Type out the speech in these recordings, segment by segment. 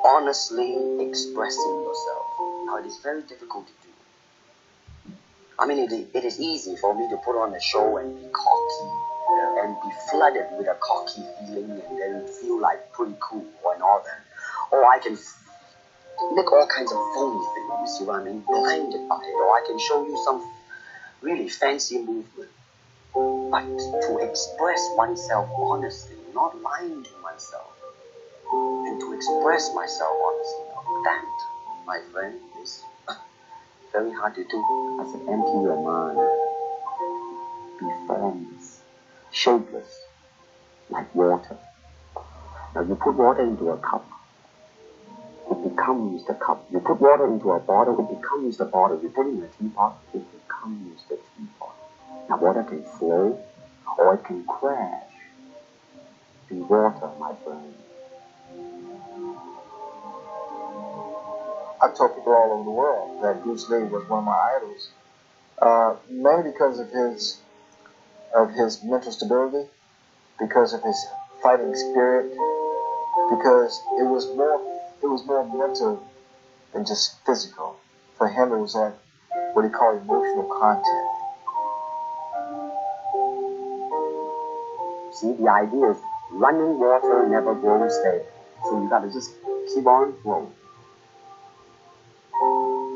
honestly expressing yourself. Now, it is very difficult to do. I mean, it is easy for me to put on a show and be cocky and be flooded with a cocky feeling and then feel like pretty cool and all that. Or I can make all kinds of phony things, you see what I mean? Blinded by it. Or I can show you some really fancy movement. But to express oneself honestly, not lying to oneself, and to express myself honestly, that, my friend, is very hard to do. I said, empty your mind. Be formless, shapeless, like water. Now you put water into a cup, it becomes the cup. You put water into a bottle, it becomes the bottle. You put it in a teapot, it becomes the teapot. Now water can flow, or it can crash. Be water, my friend. I've told people all over the world that Bruce Lee was one of my idols, mainly because of his mental stability, because of his fighting spirit, because it was more mental than just physical. For him, it was like what he called emotional content. See, the idea is running water never grows stale. So you gotta just keep on flowing.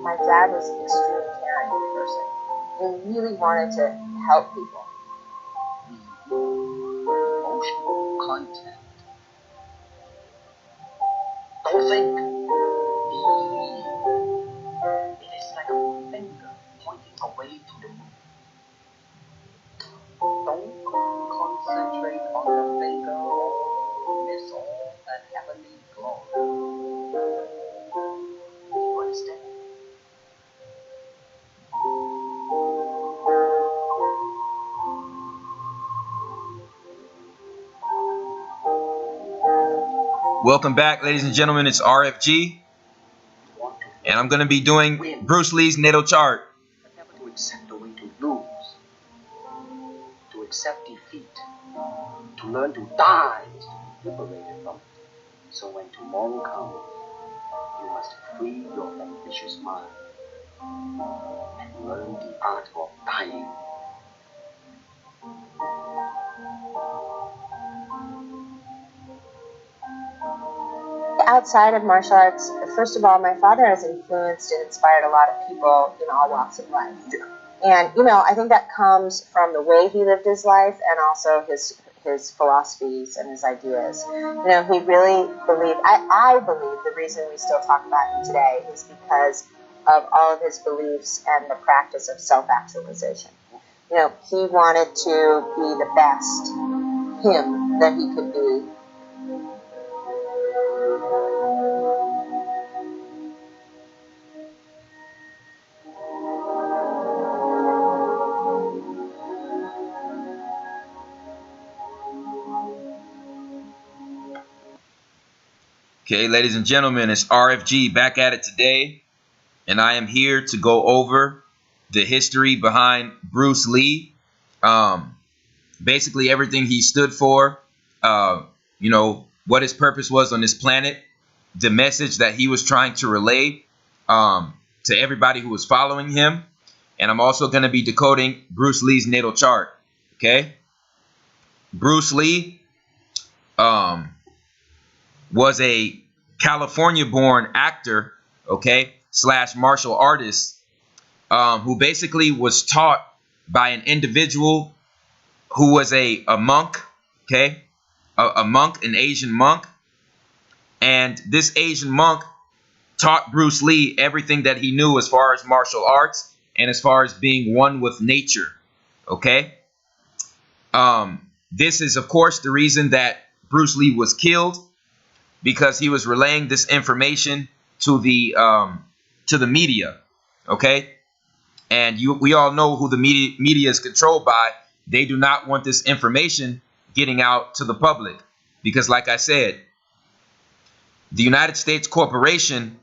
My dad was an extremely caring person. He really wanted to help people. Emotional content. Don't think. Believe. It is like a finger pointing away to the moon. Don't concentrate on the finger or miss all that heavenly glory. You understand? Welcome back, ladies and gentlemen. It's RFG, and I'm going to be doing Bruce Lee's natal chart. But never to accept the way to lose, to accept defeat, to learn to die is to be liberated from it. So when tomorrow comes, you must free your ambitious mind and learn the art of dying. Outside of martial arts, first of all, my father has influenced and inspired a lot of people in all walks of life. And, I think that comes from the way he lived his life and also his philosophies and his ideas. He really believed, I believe the reason we still talk about him today is because of all of his beliefs and the practice of self-actualization. He wanted to be the best him that he could be. Okay, ladies and gentlemen, it's RFG back at it today, and I am here to go over the history behind Bruce Lee. Basically everything he stood for, what his purpose was on this planet, the message that he was trying to relay to everybody who was following him. And I'm also going to be decoding Bruce Lee's natal chart. Okay, Bruce Lee was a California-born actor, / martial artist, who basically was taught by an individual who was a monk, a monk, an Asian monk. And this Asian monk taught Bruce Lee everything that he knew as far as martial arts and as far as being one with nature, This is, of course, the reason that Bruce Lee was killed, because he was relaying this information to the media, And we all know who the media is controlled by. They do not want this information getting out to the public because, like I said, the United States corporation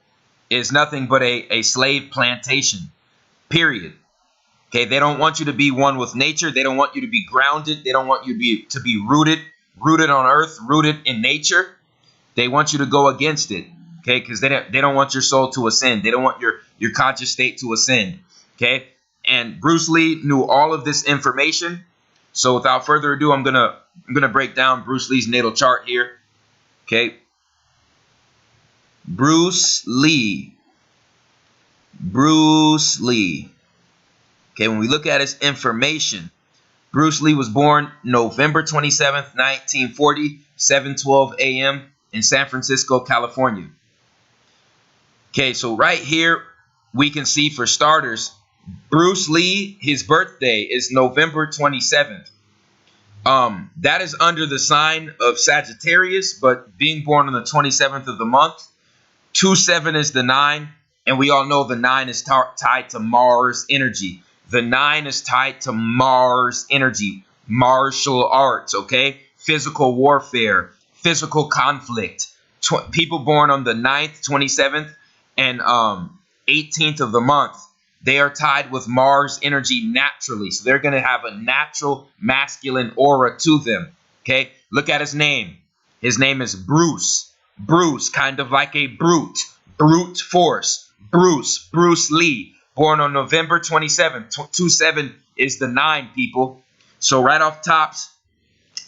is nothing but a slave plantation, period. They don't want you to be one with nature. They don't want you to be grounded. They don't want you to be rooted on earth, rooted in nature. They want you to go against it. Okay, because they don't want your soul to ascend. They don't want your conscious state to ascend. Okay, and Bruce Lee knew all of this information. So without further ado, I'm gonna break down Bruce Lee's natal chart here. Okay, Bruce Lee. Okay, when we look at his information, Bruce Lee was born November 27th, 1940, 7:12 a.m. in San Francisco, California. Okay, so right here we can see, for starters, Bruce Lee, his birthday is November 27th. That is under the sign of Sagittarius, but being born on the 27th of the month, 2-7 is the 9, and we all know the 9 is tied to Mars energy. The 9 is tied to Mars energy, martial arts, okay? Physical warfare, physical conflict. People born on the 9th, 27th, and 18th of the month, they are tied with Mars energy naturally. So they're going to have a natural masculine aura to them, okay? Look at his name. His name is Bruce. Bruce, kind of like a brute. Brute force. Bruce Lee. Born on November 27th. 2-7 is the 9, people. So right off tops,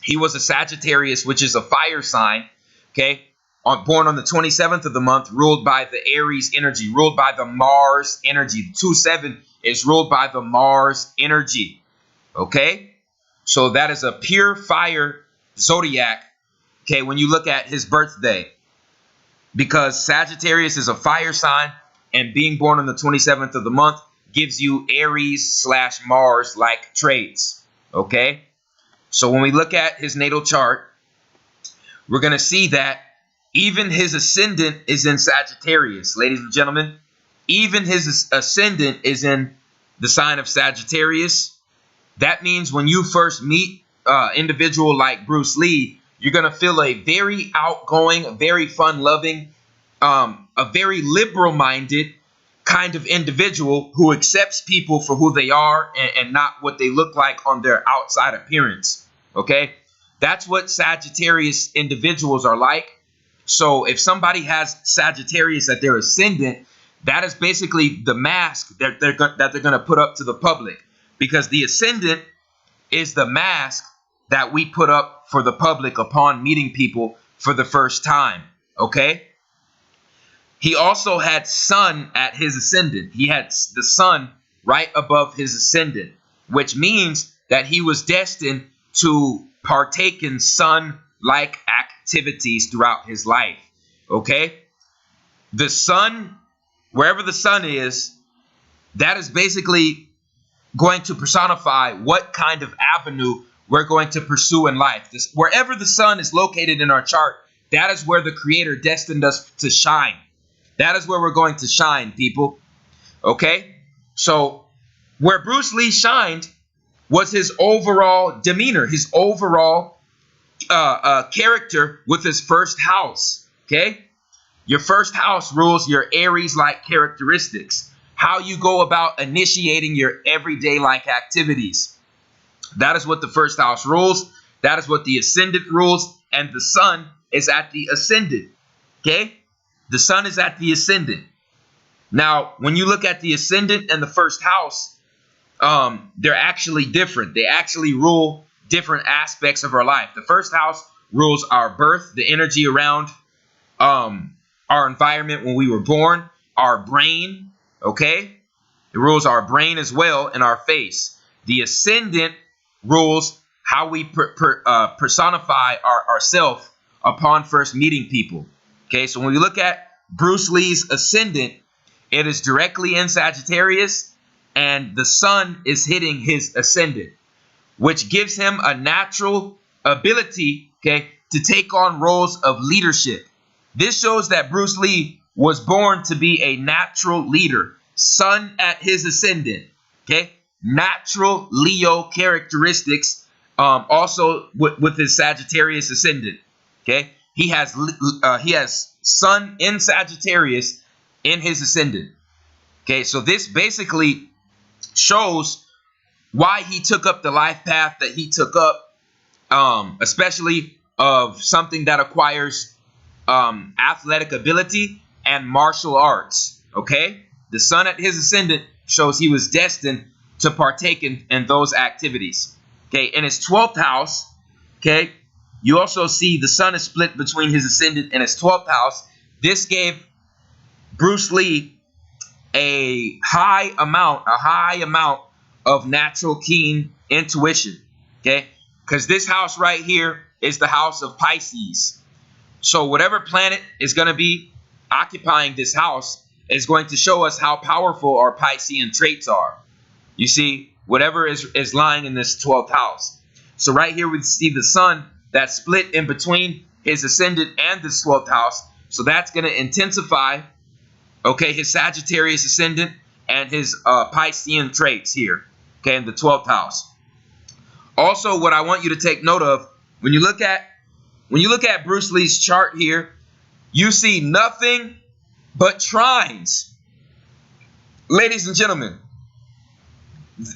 he was a Sagittarius, which is a fire sign. Okay. Born on the 27th of the month, ruled by the Aries energy, ruled by the Mars energy. 2-7 is ruled by the Mars energy. Okay. So that is a pure fire zodiac. Okay. When you look at his birthday, because Sagittarius is a fire sign, and being born on the 27th of the month gives you Aries/Mars like traits. Okay. So when we look at his natal chart, we're going to see that even his ascendant is in Sagittarius, ladies and gentlemen. Even his ascendant is in the sign of Sagittarius. That means when you first meet an individual like Bruce Lee, you're going to feel a very outgoing, very fun-loving, a very liberal-minded kind of individual who accepts people for who they are and not what they look like on their outside appearance. Okay? That's what Sagittarius individuals are like. So if somebody has Sagittarius at their ascendant, that is basically the mask that they're going to put up to the public, because the ascendant is the mask that we put up for the public upon meeting people for the first time. Okay? He also had sun at his ascendant. He had the sun right above his ascendant, which means that he was destined to partake in sun-like activities throughout his life. Okay? The sun, wherever the sun is, that is basically going to personify what kind of avenue we're going to pursue in life. Wherever the sun is located in our chart, that is where the Creator destined us to shine. That is where we're going to shine, people. Okay? So where Bruce Lee shined was his overall demeanor, his overall character with his first house. Okay? Your first house rules your Aries-like characteristics. How you go about initiating your everyday-like activities. That is what the first house rules. That is what the ascendant rules. And the sun is at the ascendant. Okay? The sun is at the ascendant. Now, when you look at the ascendant and the first house, they're actually different. They actually rule different aspects of our life. The first house rules our birth, the energy around our environment when we were born, our brain, okay? It rules our brain as well and our face. The ascendant rules how we personify ourselves upon first meeting people. Okay, so when we look at Bruce Lee's ascendant, it is directly in Sagittarius, and the sun is hitting his ascendant, which gives him a natural ability, okay, to take on roles of leadership. This shows that Bruce Lee was born to be a natural leader. Sun at his ascendant, okay? Natural Leo characteristics, also with his Sagittarius ascendant, okay? He has sun in Sagittarius in his ascendant. Okay, so this basically shows why he took up the life path that he took up, especially of something that acquires athletic ability. and martial arts. Okay? The sun at his ascendant shows he was destined to partake in those activities. Okay? In his 12th house, okay, you also see the sun is split between his ascendant and his 12th house. This gave Bruce Lee a high amount of natural keen intuition. Okay? Because this house right here is the house of Pisces. So whatever planet is going to be occupying this house is going to show us how powerful our Piscean traits are. You see, whatever is lying in this 12th house. So right here we see the sun that's split in between his ascendant and this 12th house. So that's going to intensify, okay, his Sagittarius ascendant and his Piscean traits here, okay, in the 12th house. Also, what I want you to take note of, when you look at Bruce Lee's chart here, you see nothing but trines. Ladies and gentlemen,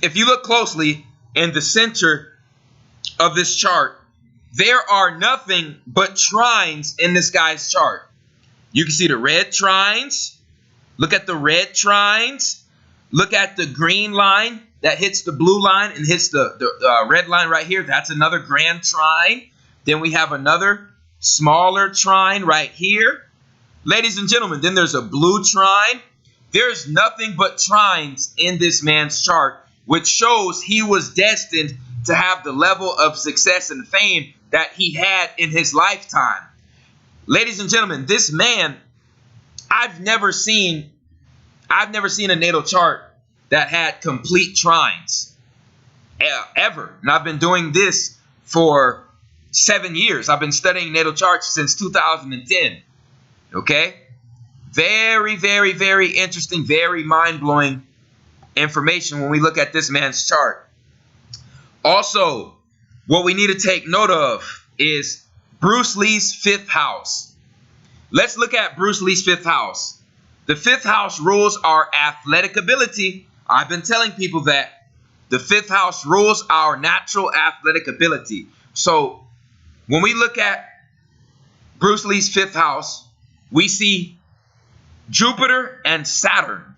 if you look closely in the center of this chart, there are nothing but trines in this guy's chart. You can see the red trines. Look at the red trines. Look at the green line that hits the blue line and hits the red line right here. That's another grand trine. Then we have another smaller trine right here. Ladies and gentlemen, then there's a blue trine. There's nothing but trines in this man's chart, which shows he was destined to have the level of success and fame that he had in his lifetime. Ladies and gentlemen, this man, I've never seen a natal chart that had complete trines ever. And I've been doing this for 7 years. I've been studying natal charts since 2010. Okay? Very, very, very interesting, very mind-blowing information when we look at this man's chart. Also, what we need to take note of is Bruce Lee's 5th house. Let's look at Bruce Lee's 5th house. The 5th house rules our athletic ability. I've been telling people that the 5th house rules our natural athletic ability. So when we look at Bruce Lee's 5th house, we see Jupiter and Saturn,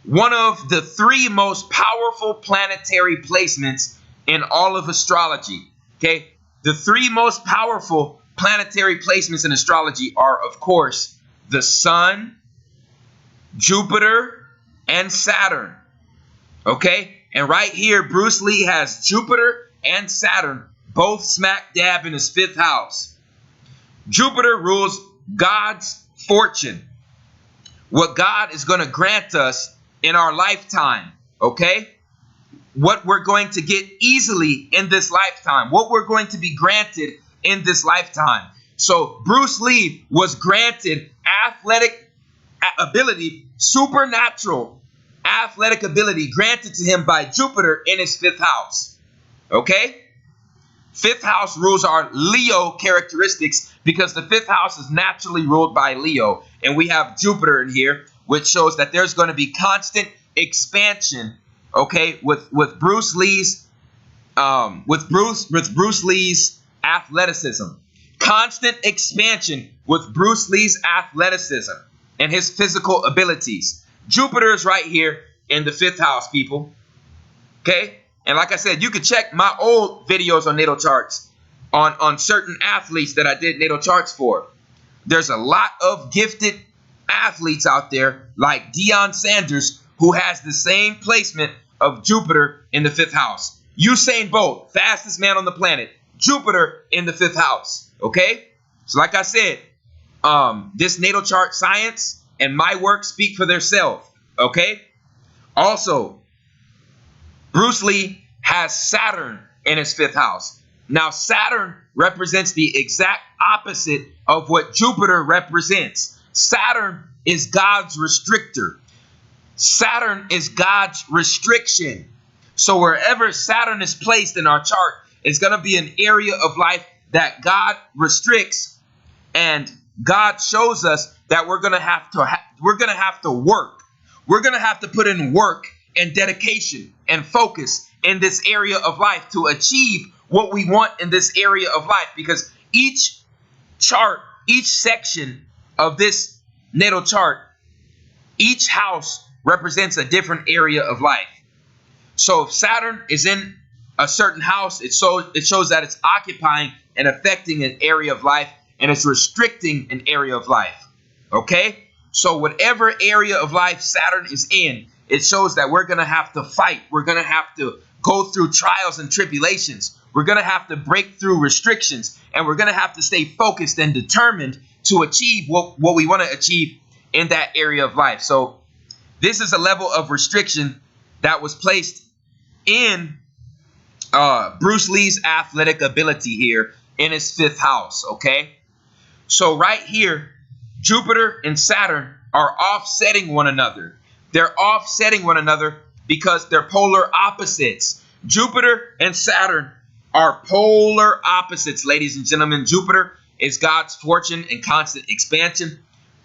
one of the 3 most powerful planetary placements in all of astrology. Okay, the 3 most powerful planetary placements in astrology are, of course, the Sun, Jupiter, and Saturn. Okay, and right here, Bruce Lee has Jupiter and Saturn both smack dab in his 5th house. Jupiter rules God's fortune, what God is going to grant us in our lifetime, okay? What we're going to get easily in this lifetime, what we're going to be granted in this lifetime. So Bruce Lee was granted athletic ability, supernatural athletic ability granted to him by Jupiter in his 5th house, okay? 5th house rules our Leo characteristics because the 5th house is naturally ruled by Leo. And we have Jupiter in here, which shows that there's going to be constant expansion, okay, with Bruce Lee's Bruce Lee's athleticism. Constant expansion with Bruce Lee's athleticism and his physical abilities. Jupiter is right here in the 5th house, people. Okay? And like I said, you can check my old videos on natal charts on certain athletes that I did natal charts for. There's a lot of gifted athletes out there like Deion Sanders who has the same placement of Jupiter in the 5th house. Usain Bolt, fastest man on the planet, Jupiter in the 5th house. Okay? So like I said, this natal chart science and my work speak for themselves. Okay? Also, Bruce Lee has Saturn in his 5th house. Now, Saturn represents the exact opposite of what Jupiter represents. Saturn is God's restrictor. Saturn is God's restriction. So wherever Saturn is placed in our chart, it's going to be an area of life that God restricts, and God shows us that we're going to have to work. We're going to have to put in work and dedication and focus in this area of life to achieve what we want in this area of life, because each chart, each section of this natal chart, each house represents a different area of life. So if Saturn is in a certain house, it shows that it's occupying and affecting an area of life, and it's restricting an area of life. Okay? So whatever area of life Saturn is in, it shows that we're going to have to fight. We're going to have to go through trials and tribulations. We're going to have to break through restrictions, and we're going to have to stay focused and determined to achieve what we want to achieve in that area of life. So this is a level of restriction that was placed in Bruce Lee's athletic ability here in his 5th house. Okay, so right here, Jupiter and Saturn are offsetting one another. They're offsetting one another because they're polar opposites. Jupiter and Saturn are polar opposites, ladies and gentlemen. Jupiter is God's fortune and constant expansion.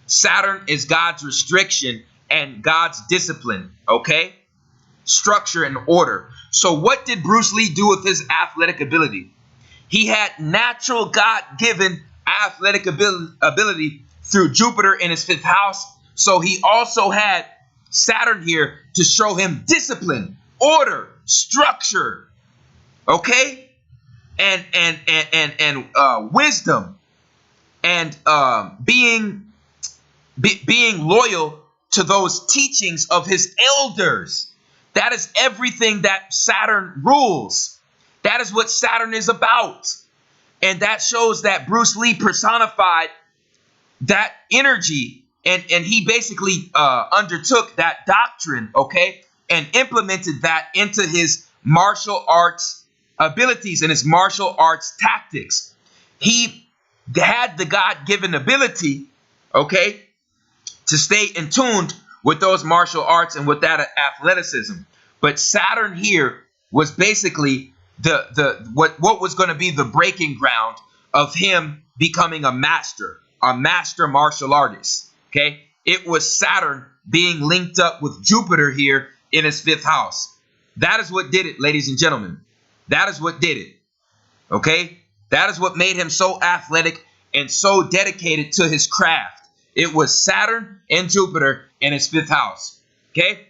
Saturn is God's restriction and God's discipline, okay? Structure and order. So what did Bruce Lee do with his athletic ability? He had natural God-given athletic ability through Jupiter in his 5th house. So he also had Saturn here to show him discipline, order, structure, okay? And wisdom, and being loyal to those teachings of his elders. That is everything that Saturn rules. That is what Saturn is about. And that shows that Bruce Lee personified that energy, and he basically undertook that doctrine, okay, and implemented that into his martial arts abilities and his martial arts tactics. He had the God-given ability, okay, to stay in tune with those martial arts and with that athleticism. But Saturn here was basically what was going to be the breaking ground of him becoming a master martial artist. Okay, it was Saturn being linked up with Jupiter here in his 5th house. That is what did it, ladies and gentlemen. That is what did it. Okay, that is what made him so athletic and so dedicated to his craft. It was Saturn and Jupiter in his 5th house. Okay,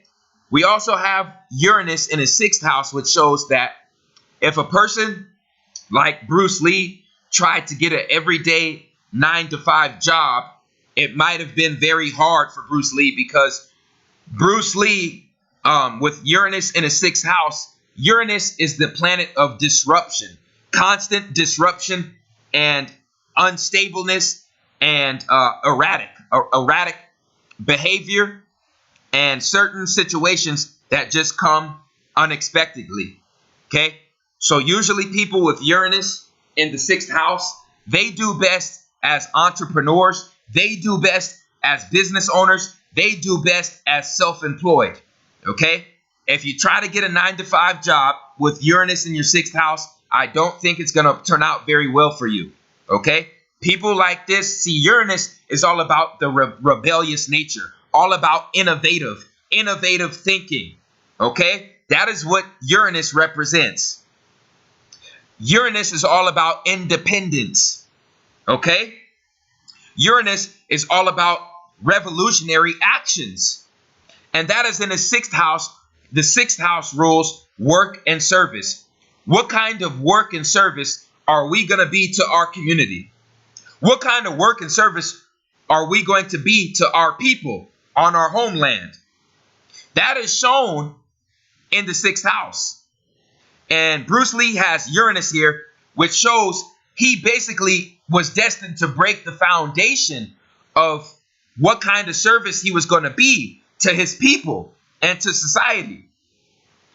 we also have Uranus in his 6th house, which shows that if a person like Bruce Lee tried to get an everyday 9-to-5 job, it might have been very hard for Bruce Lee, because Bruce Lee, with Uranus in his 6th house, Uranus is the planet of disruption, constant disruption and unstableness and erratic behavior and certain situations that just come unexpectedly. Okay, so usually people with Uranus in the 6th house, they do best as entrepreneurs. They do best as business owners. They do best as self-employed. Okay, if you try to get a 9-to-5 job with Uranus in your 6th house, I don't think it's going to turn out very well for you. Okay, people like this, see, Uranus is all about the rebellious nature, all about innovative thinking. Okay, that is what Uranus represents. Uranus is all about independence. Okay, Uranus is all about revolutionary actions, and that is in the 6th house. The 6th house rules work and service. What kind of work and service are we going to be to our community? What kind of work and service are we going to be to our people on our homeland? That is shown in the 6th house. And Bruce Lee has Uranus here, which shows he basically was destined to break the foundation of what kind of service he was going to be to his people and to society.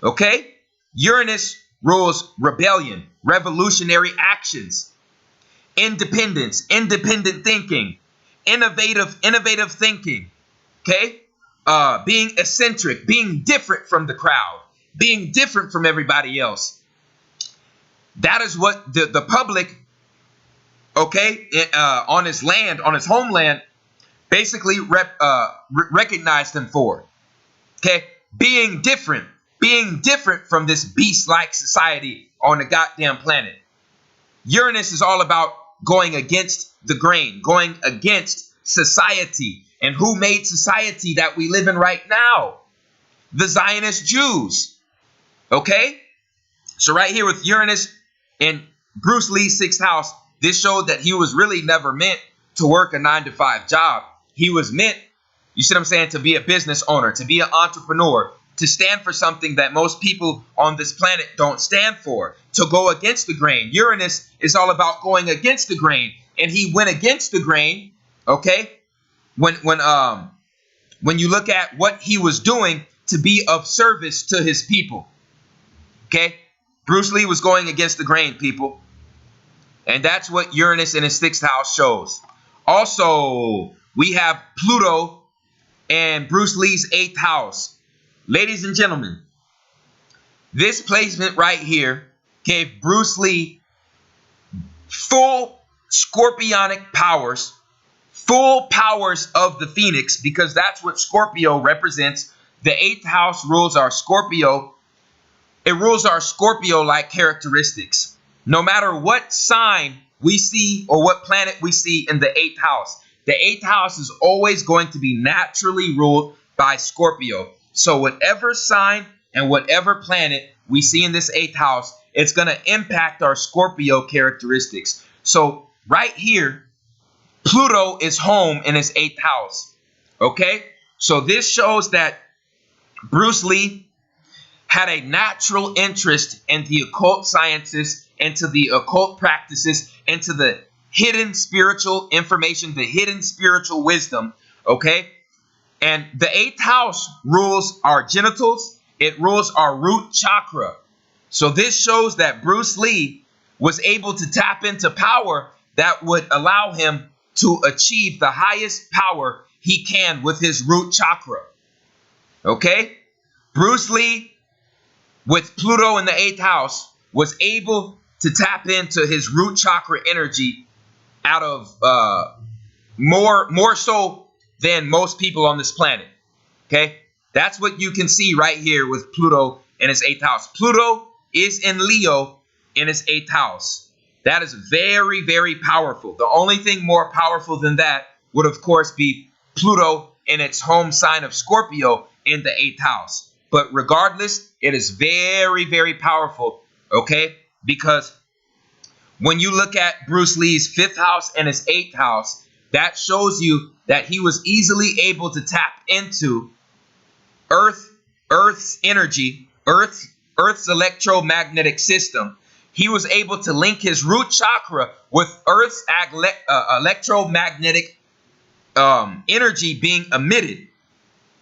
Okay? Uranus rules rebellion, revolutionary actions, independence, independent thinking, innovative thinking. Okay? Being eccentric, being different from the crowd, being different from everybody else. That is what the public, okay, on his land, on his homeland, basically recognized him for. Okay? Being different from this beast-like society on the goddamn planet. Uranus is all about going against the grain, going against society, And who made society that we live in right now? The Zionist Jews. Okay? So right here with Uranus in Bruce Lee's 6th house, this showed that he was really never meant to work a 9-to-5 job. He was meant, you see what I'm saying, to be a business owner, to be an entrepreneur, to stand for something that most people on this planet don't stand for, to go against the grain. Uranus is all about going against the grain, and he went against the grain, okay? When you look at what he was doing to be of service to his people, okay? Bruce Lee was going against the grain, people. And that's what Uranus in his 6th house shows. Also, we have Pluto and Bruce Lee's 8th house. Ladies and gentlemen, this placement right here gave Bruce Lee full scorpionic powers, full powers of the Phoenix, because that's what Scorpio represents. The 8th house rules our Scorpio. It rules our Scorpio-like characteristics. No matter what sign we see or what planet we see in the 8th house, the 8th house is always going to be naturally ruled by Scorpio. So whatever sign and whatever planet we see in this 8th house, it's going to impact our Scorpio characteristics. So right here, Pluto is home in his 8th house. Okay? So this shows that Bruce Lee had a natural interest in the occult sciences, into the occult practices, into the hidden spiritual information, the hidden spiritual wisdom, okay? And the 8th house rules our genitals. It rules our root chakra. So this shows that Bruce Lee was able to tap into power that would allow him to achieve the highest power he can with his root chakra, okay? Bruce Lee, with Pluto in the 8th house, was able to tap into his root chakra energy out of more so than most people on this planet. Okay? That's what you can see right here with Pluto in his 8th house. Pluto is in Leo in his 8th house. That is very, very powerful. The only thing more powerful than that would, of course, be Pluto in its home sign of Scorpio in the 8th house. But regardless, it is very, very powerful, okay? Because when you look at Bruce Lee's 5th house and his 8th house, that shows you that he was easily able to tap into Earth's energy, Earth's electromagnetic system. He was able to link his root chakra with Earth's electromagnetic energy being emitted.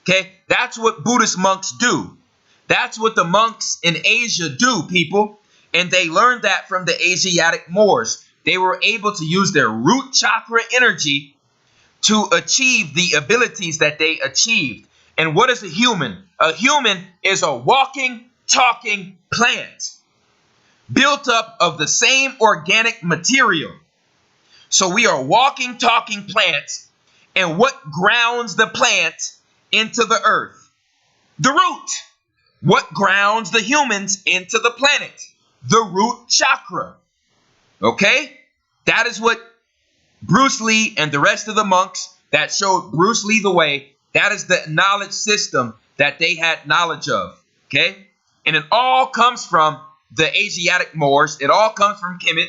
Okay, that's what Buddhist monks do. That's what the monks in Asia do, people. And they learned that from the Asiatic Moors. They were able to use their root chakra energy to achieve the abilities that they achieved. And what is a human? A human is a walking, talking plant built up of the same organic material. So we are walking, talking plants. And what grounds the plant into the earth? The root. What grounds the humans into the planet? The root chakra. Okay? That is what Bruce Lee and the rest of the monks that showed Bruce Lee the way, that is the knowledge system that they had knowledge of. Okay? And it all comes from the Asiatic Moors. It all comes from Kemet.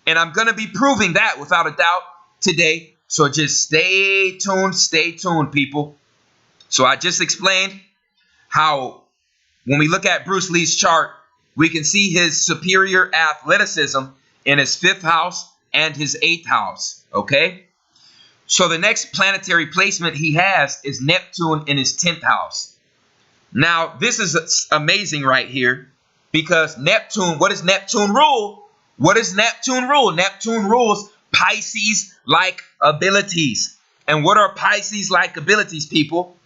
And I'm going to be proving that without a doubt today. So just stay tuned, people. So I just explained how when we look at Bruce Lee's chart, we can see his superior athleticism in his 5th house and his 8th house, okay? So the next planetary placement he has is Neptune in his 10th house. Now, this is amazing right here because Neptune, what does Neptune rule? What does Neptune rule? Neptune rules Pisces-like abilities. And what are Pisces-like abilities, people?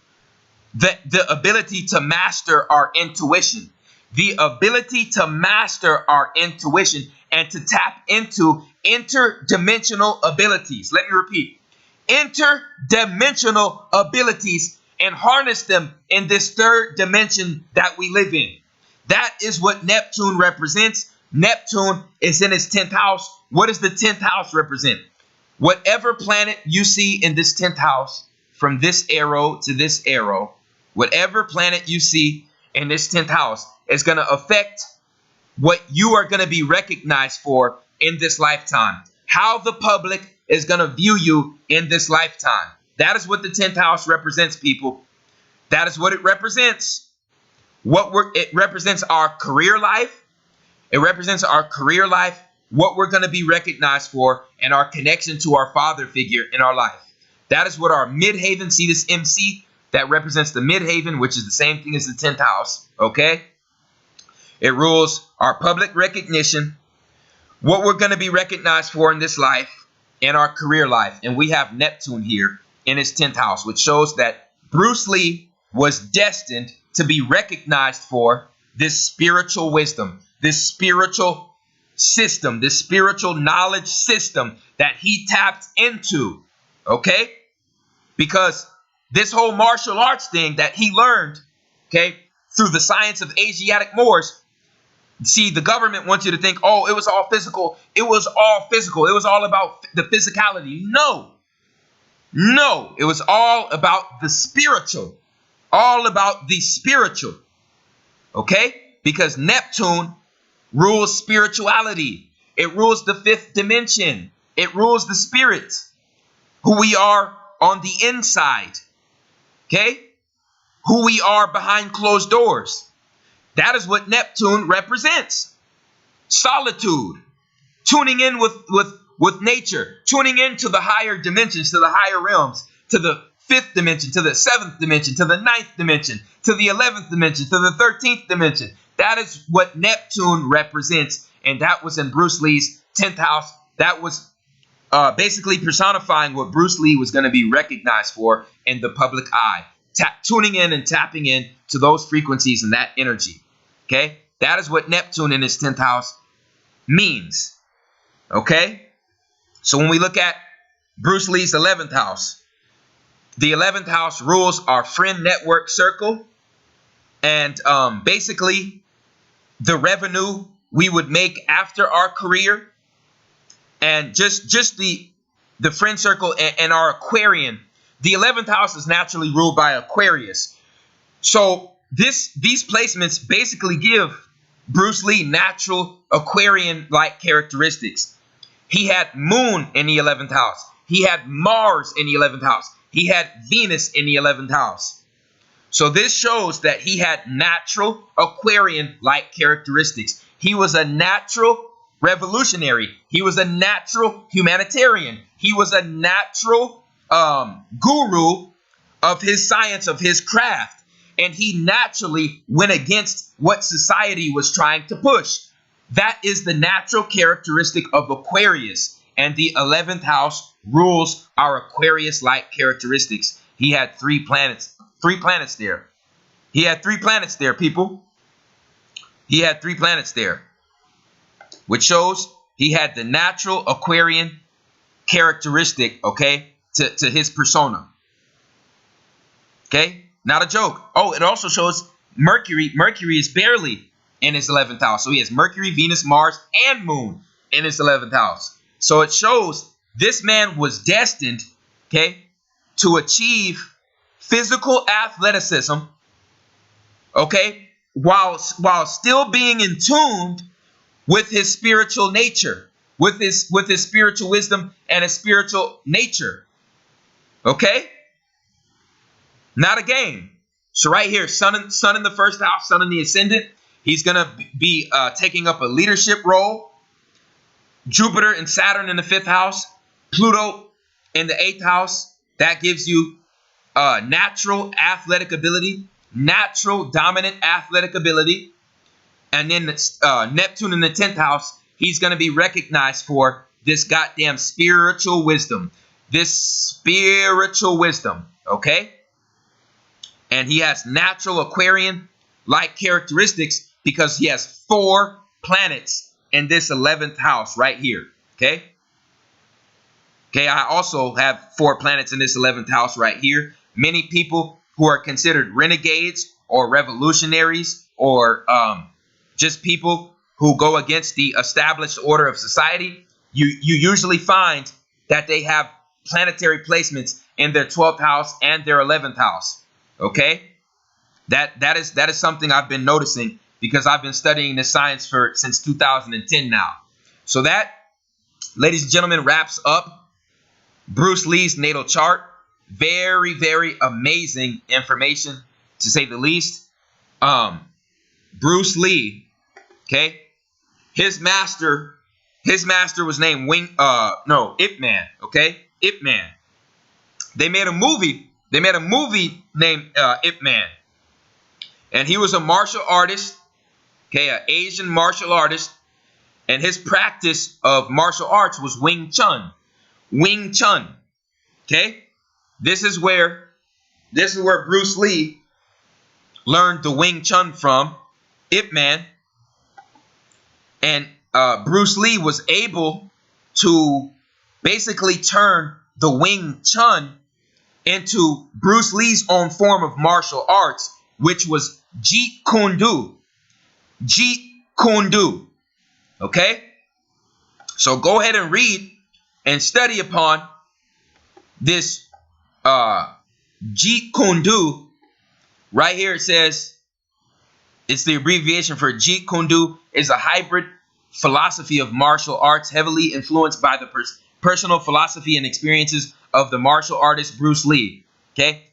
The ability to master our intuition. The ability to master our intuition and to tap into interdimensional abilities. Let me repeat. Interdimensional abilities and harness them in this 3rd dimension that we live in. That is what Neptune represents. Neptune is in his 10th house. What does the 10th house represent? Whatever planet you see in this 10th house from this arrow to this arrow, whatever planet you see in this 10th house is going to affect what you are going to be recognized for in this lifetime. How the public is going to view you in this lifetime. That is what the 10th house represents, people. That is what it represents. It represents our career life. It represents our career life, what we're going to be recognized for, and our connection to our father figure in our life. That is what our midhaven, see this MC, that represents the midhaven, which is the same thing as the 10th house, okay? It rules our public recognition, what we're going to be recognized for in this life, and our career life. And we have Neptune here in his 10th house, which shows that Bruce Lee was destined to be recognized for this spiritual wisdom, this spiritual system, this spiritual knowledge system that he tapped into, okay? Because this whole martial arts thing that he learned, okay, through the science of Asiatic Moors, see, the government wants you to think, oh, it was all physical. It was all physical. It was all about the physicality. No, it was all about the spiritual, all about the spiritual, okay? Because Neptune rules spirituality. It rules the 5th dimension. It rules the spirit, who we are on the inside, okay? Who we are behind closed doors. That is what Neptune represents. Solitude, tuning in with nature, tuning into the higher dimensions, to the higher realms, to the 5th dimension, to the 7th dimension, to the 9th dimension, to the 11th dimension, to the 13th dimension. That is what Neptune represents. And that was in Bruce Lee's 10th house. That was basically personifying what Bruce Lee was going to be recognized for in the public eye. Tuning in and tapping in to those frequencies and that energy. Okay? That is what Neptune in his 10th house means. Okay? So when we look at Bruce Lee's 11th house, the 11th house rules our friend network circle, and basically the revenue we would make after our career, and just the friend circle and our Aquarian. The 11th house is naturally ruled by Aquarius. So these placements basically give Bruce Lee natural Aquarian-like characteristics. He had Moon in the 11th house. He had Mars in the 11th house. He had Venus in the 11th house. So this shows that he had natural Aquarian-like characteristics. He was a natural revolutionary. He was a natural humanitarian. He was a natural guru of his science, of his craft. And he naturally went against what society was trying to push. That is the natural characteristic of Aquarius. And the 11th house rules our Aquarius-like characteristics. He had 3 planets. 3 planets there. He had 3 planets there, people. He had 3 planets there. Which shows he had the natural Aquarian characteristic, okay, to his persona. Okay? Not a joke. Oh, it also shows Mercury. Mercury is barely in his 11th house. So he has Mercury, Venus, Mars, and Moon in his 11th house. So it shows this man was destined, okay, to achieve physical athleticism, okay, while still being in tune with his spiritual nature, with his spiritual wisdom and his spiritual nature. Okay? Not a game. So right here, sun in the 1st house, sun in the ascendant. He's going to be taking up a leadership role. Jupiter and Saturn in the 5th house. Pluto in the 8th house. That gives you natural athletic ability. Natural dominant athletic ability. And then Neptune in the 10th house. He's going to be recognized for this goddamn spiritual wisdom. This spiritual wisdom. Okay? And he has natural Aquarian-like characteristics because he has 4 planets in this 11th house right here. Okay? Okay, I also have 4 planets in this 11th house right here. Many people who are considered renegades or revolutionaries or just people who go against the established order of society, you usually find that they have planetary placements in their 12th house and their 11th house. Okay? That is something I've been noticing because I've been studying this science since 2010 now. So that, ladies and gentlemen, wraps up Bruce Lee's natal chart. Very, very amazing information, to say the least. Bruce Lee, okay, his master was named Ip Man, okay, Ip Man. They made a movie named Ip Man, and he was a martial artist, okay, an Asian martial artist, and his practice of martial arts was Wing Chun. Wing Chun, okay. This is where Bruce Lee learned the Wing Chun from Ip Man, and Bruce Lee was able to basically turn the Wing Chun into Bruce Lee's own form of martial arts, which was Jeet Kune Do. Jeet Kune Do. Okay? So go ahead and read and study upon this Jeet Kune Do. Right here it says, it's the abbreviation for Jeet Kune Do, is a hybrid philosophy of martial arts heavily influenced by the personal philosophy and experiences of the martial artist Bruce Lee, okay,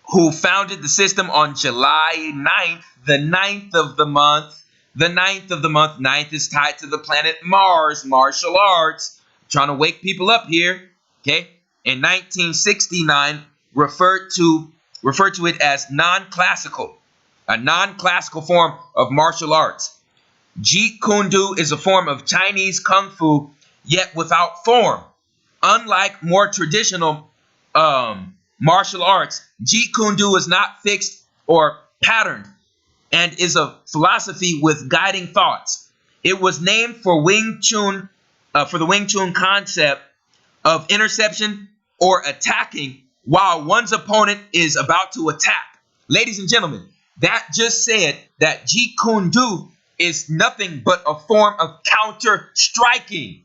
who founded the system on July 9th, the 9th of the month. The 9th of the month. 9th is tied to the planet Mars, martial arts. I'm trying to wake people up here, okay? In 1969, referred to it as non-classical, a non-classical form of martial arts. Jeet Kune Do is a form of Chinese Kung Fu, yet without form. Unlike more traditional martial arts, Jeet Kune Do is not fixed or patterned and is a philosophy with guiding thoughts. It was named for Wing Chun, for the Wing Chun concept of interception or attacking while one's opponent is about to attack. Ladies and gentlemen, that just said that Jeet Kune Do is nothing but a form of counter striking.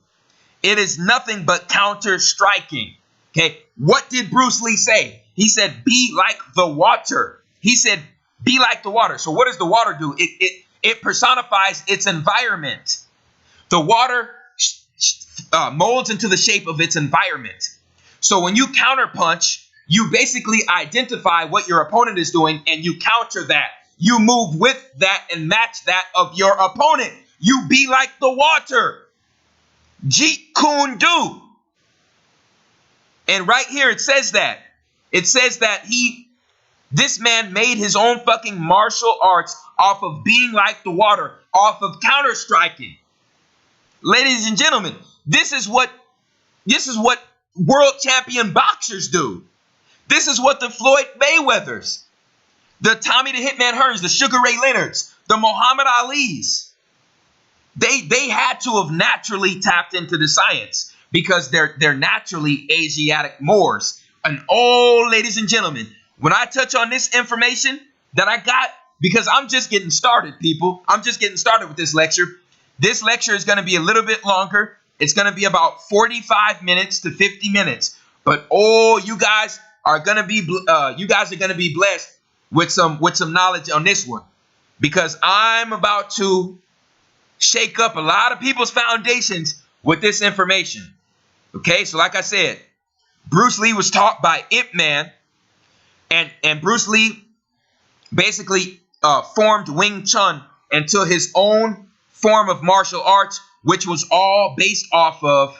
It is nothing but counter striking. Okay, what did Bruce Lee say? He said, "Be like the water." He said, "Be like the water." So what does the water do? It personifies its environment. The water molds into the shape of its environment. So when you counterpunch, you basically identify what your opponent is doing and you counter that. You move with that and match that of your opponent. You be like the water. Jeet Kune Do. And right here it says that. It says that this man made his own fucking martial arts off of being like the water, off of counter striking. Ladies and gentlemen, this is what world champion boxers do. This is what the Floyd Mayweathers, the Tommy the Hitman Hearns, the Sugar Ray Leonards, the Muhammad Alis, they had to have naturally tapped into the science because they're naturally Asiatic Moors. And oh, ladies and gentlemen, when I touch on this information that I got, because I'm just getting started, people. I'm just getting started with this lecture. This lecture is going to be a little bit longer. It's going to be about 45 minutes to 50 minutes. But oh, you guys are going to be blessed with some knowledge on this one, because I'm about to shake up a lot of people's foundations with this information. Okay, so like I said, Bruce Lee was taught by Ip Man, and Bruce Lee basically formed Wing Chun into his own form of martial arts, which was all based off of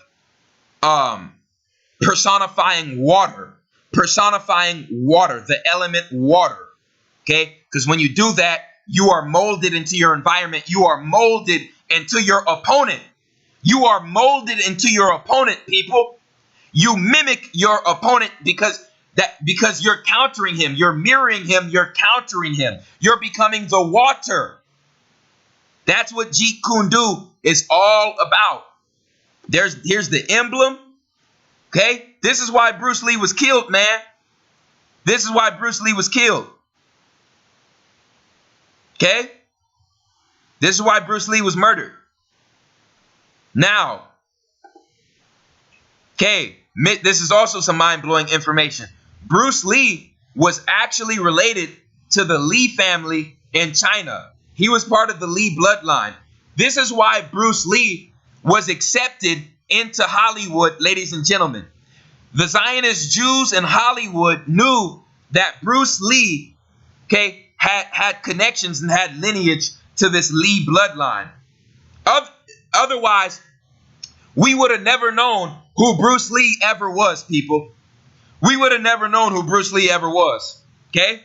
personifying water, the element water. Okay, because when you do that, you are molded into your environment. You are molded into your opponent. You are molded into your opponent, people. You mimic your opponent because you're countering him. You're mirroring him. You're countering him. You're becoming the water. That's what Jeet Kune Do is all about. Here's the emblem. Okay? This is why Bruce Lee was killed, man. This is why Bruce Lee was killed. Okay? This is why Bruce Lee was murdered. Now, okay, This is also some mind-blowing information. Bruce Lee was actually related to the Lee family in China. He was part of the Lee bloodline. This is why Bruce Lee was accepted into Hollywood, ladies and gentlemen. The Zionist Jews in Hollywood knew that Bruce Lee, okay, had connections and had lineage to this Lee bloodline. Otherwise, we would have never known who Bruce Lee ever was, people. We would have never known who Bruce Lee ever was. Okay?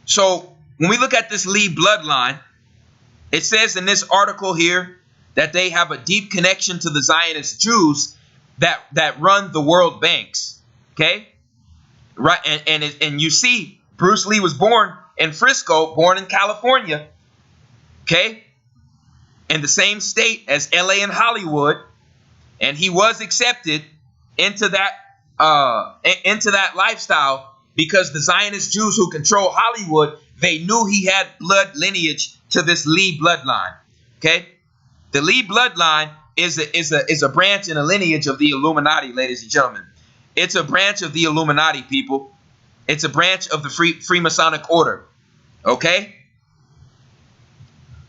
So when we look at this Lee bloodline, it says in this article here that they have a deep connection to the Zionist Jews that run the world banks. Okay? Right, and you see, Bruce Lee was born in Frisco, born in California. Okay? In the same state as LA and Hollywood, and he was accepted into that lifestyle because the Zionist Jews who control Hollywood, they knew he had blood lineage to this Lee bloodline. Okay, the Lee bloodline is a branch and a lineage of the Illuminati, ladies and gentlemen. It's a branch of the Illuminati, people. It's a branch of the Freemasonic order. Okay.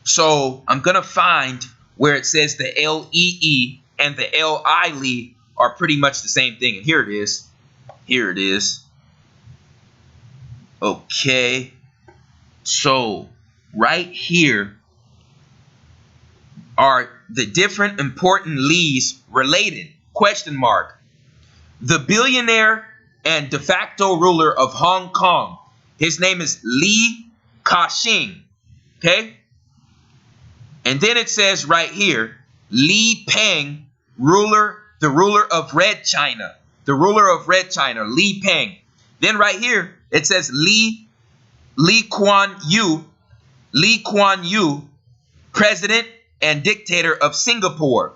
So I'm going to find where it says the L-E-E and the L-I-Lee are pretty much the same thing. And here it is. Here it is. Okay. So right here are the different important Lees related. Question mark. The billionaire and de facto ruler of Hong Kong. His name is Li Ka-shing. Okay. And then it says right here, Li Peng, the ruler of Red China. The ruler of Red China, Li Peng. Then right here, it says Lee Kuan Yew, president and dictator of Singapore.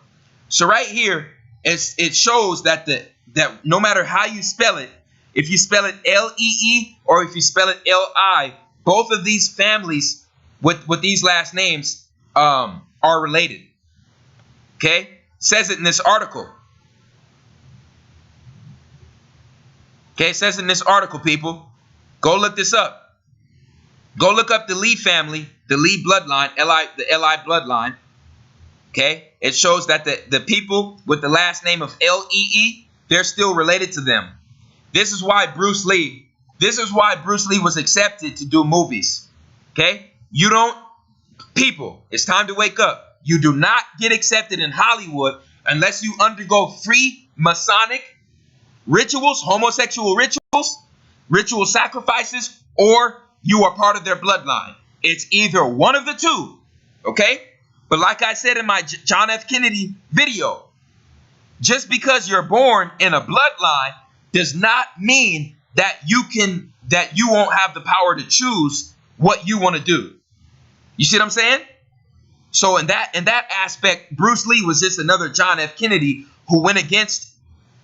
So right here, it shows that that no matter how you spell it, if you spell it L-E-E or if you spell it L-I, both of these families with these last names are related. Okay? Says it in this article. Okay, it says in this article, people. Go look this up. Go look up the Lee family, the Lee bloodline, the L-I bloodline. Okay? It shows that the people with the last name of L-E-E, they're still related to them. This is why Bruce Lee was accepted to do movies. Okay? People, it's time to wake up. You do not get accepted in Hollywood unless you undergo free Masonic rituals, homosexual rituals, ritual sacrifices, or you are part of their bloodline. It's either one of the two, okay? But like I said in my John F. Kennedy video, just because you're born in a bloodline does not mean that you won't have the power to choose what you want to do. You see what I'm saying? So in that aspect, Bruce Lee was just another John F. Kennedy who went against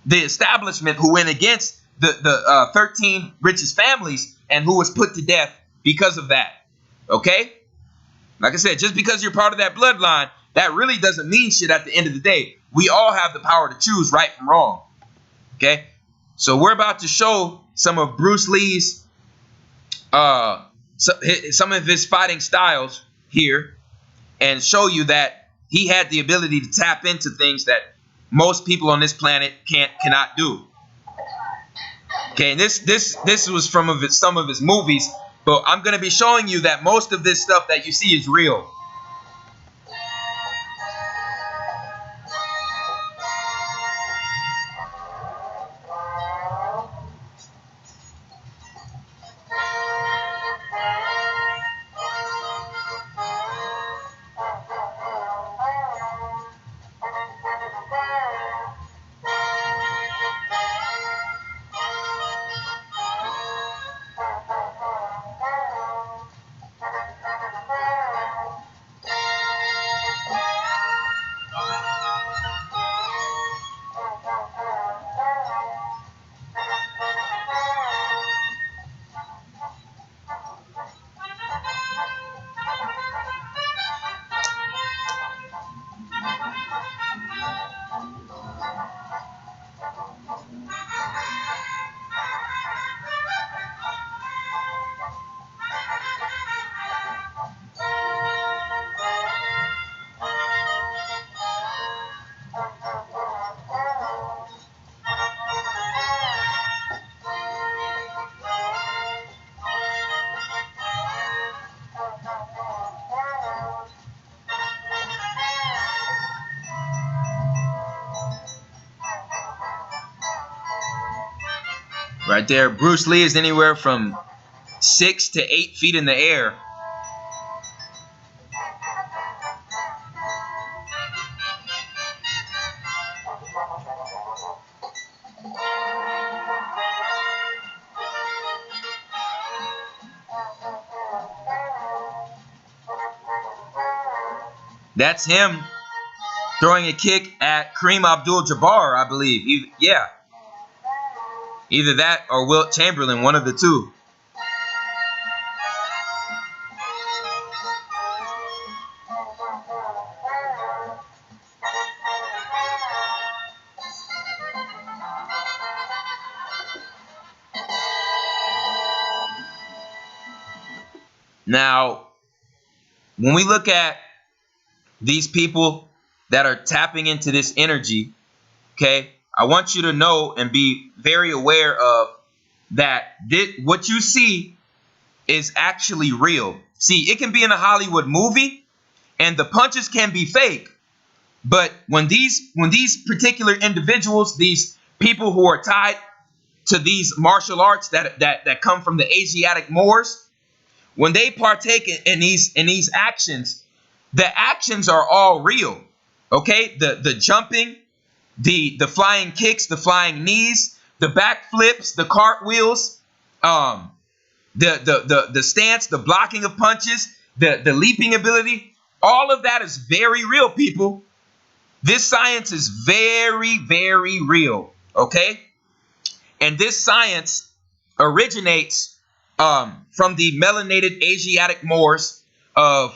the establishment, who went against the 13 richest families, and who was put to death because of that. Okay? Like I said, just because you're part of that bloodline, that really doesn't mean shit at the end of the day. We all have the power to choose right from wrong. Okay? So we're about to show some of Bruce Lee's some of his fighting styles here and show you that he had the ability to tap into things that most people on this planet cannot do. Okay, and this was from some of his movies, but I'm going to be showing you that most of this stuff that you see is real. Right there, Bruce Lee is anywhere from 6 to 8 feet in the air. That's him throwing a kick at Kareem Abdul-Jabbar, I believe. Yeah, either that or Wilt Chamberlain, one of the two. Now, when we look at these people that are tapping into this energy, okay, I want you to know and be very aware of that what you see is actually real. See, it can be in a Hollywood movie and the punches can be fake. But when these particular individuals, these people who are tied to these martial arts that come from the Asiatic Moors, when they partake in these actions, the actions are all real. Okay? The jumping, the flying kicks, the flying knees, the backflips, the cartwheels, the stance, the blocking of punches, the leaping ability, all of that is very real, people. This science is very, very real. Okay? And this science originates from the melanated Asiatic Moors of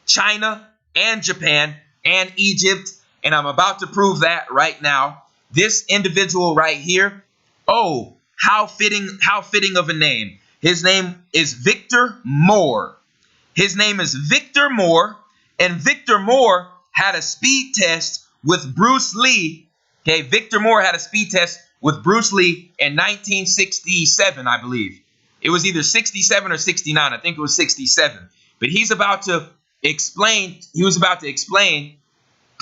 China and Japan and Egypt, and I'm about to prove that right now. This individual right here, oh, how fitting of a name. His name is Victor Moore. His name is Victor Moore, and Victor Moore had a speed test with Bruce Lee. Okay, Victor Moore had a speed test with Bruce Lee in 1967, I believe. It was either 67 or 69. I think it was 67. But he was about to explain,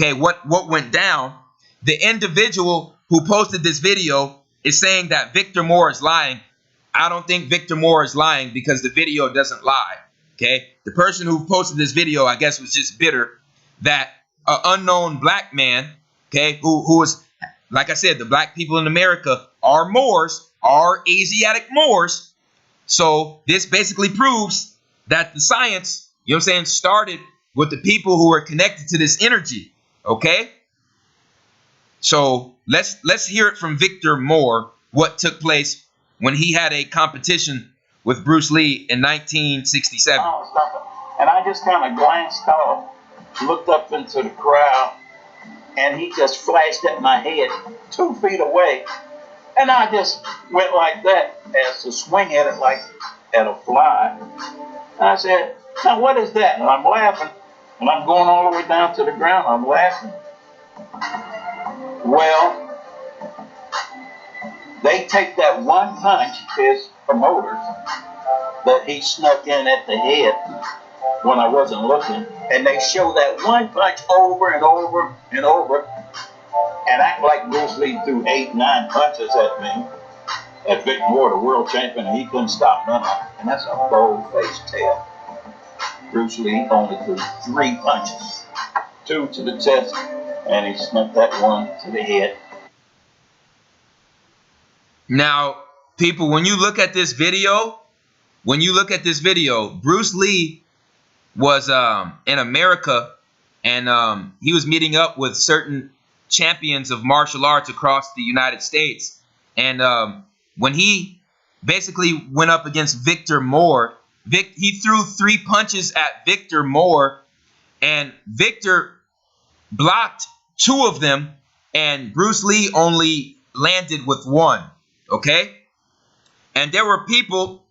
okay, what went down. The individual who posted this video is saying that Victor Moore is lying. I don't think Victor Moore is lying because the video doesn't lie. Okay, the person who posted this video, I guess, was just bitter that an unknown black man, okay, who was, like I said, the black people in America are Moors, are Asiatic Moors. So this basically proves that the science, you know what I'm saying, started with the people who are connected to this energy. Okay? So let's hear it from Victor Moore, what took place when he had a competition with Bruce Lee in 1967. And I just kind of glanced off, looked up into the crowd, and he just flashed at my head 2 feet away. And I just went like that as to swing at it like at a fly. And I said, now what is that? And I'm laughing. And I'm going all the way down to the ground. I'm laughing. Well, they take that one punch, his promoters, that he snuck in at the head when I wasn't looking. And they show that one punch over and over and over. And act like Bruce Lee threw 8, 9 punches at me, at Vic Moore, the world champion, and he couldn't stop none of them. And that's a bold-faced tale. Bruce Lee only threw 3 punches, 2 to the chest, and he snuck that one to the head. Now, people, when you look at this video, Bruce Lee was in America, and he was meeting up with certain champions of martial arts across the United States. And when he basically went up against Victor Moore, he threw 3 punches at Victor Moore, and Victor blocked 2 of them, and Bruce Lee only landed with 1. Okay? And there were people